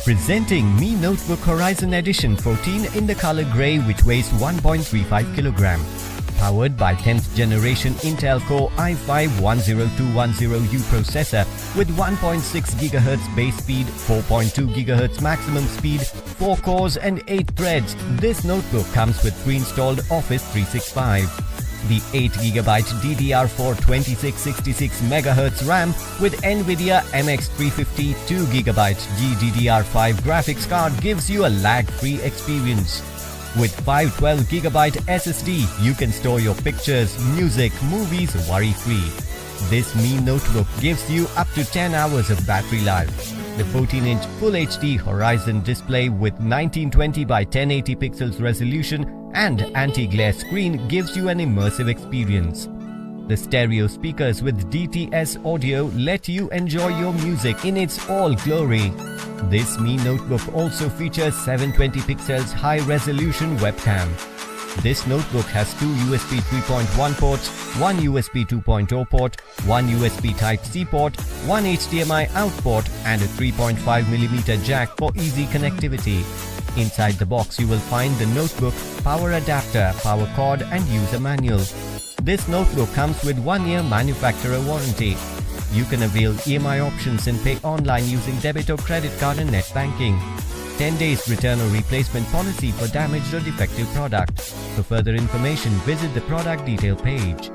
Presenting Mi Notebook Horizon Edition 14 in the color grey, which weighs 1.35 kg. Powered by 10th generation Intel Core i5-10210U processor with 1.6 GHz base speed, 4.2 GHz maximum speed, 4 cores and 8 threads. This notebook comes with pre-installed Office 365. The 8GB DDR4 2666 MHz RAM with NVIDIA MX350 2GB GDDR5 graphics card gives you a lag-free experience. With 512GB SSD, you can store your pictures, music, movies worry-free. This Mi Notebook gives you up to 10 hours of battery life. The 14-inch Full HD Horizon display with 1920 by 1080 pixels resolution and anti-glare screen gives you an immersive experience. The stereo speakers with DTS audio let you enjoy your music in its all glory. This Mi Notebook also features 720 pixels high-resolution webcam. This notebook has two USB 3.1 ports, one USB 2.0 port, one USB Type-C port, one HDMI out port and a 3.5mm jack for easy connectivity. Inside the box you will find the notebook, power adapter, power cord and user manual. This notebook comes with 1-year manufacturer warranty. You can avail EMI options and pay online using debit or credit card and net banking. 10 days return or replacement policy for damaged or defective product. For further information, visit the product detail page.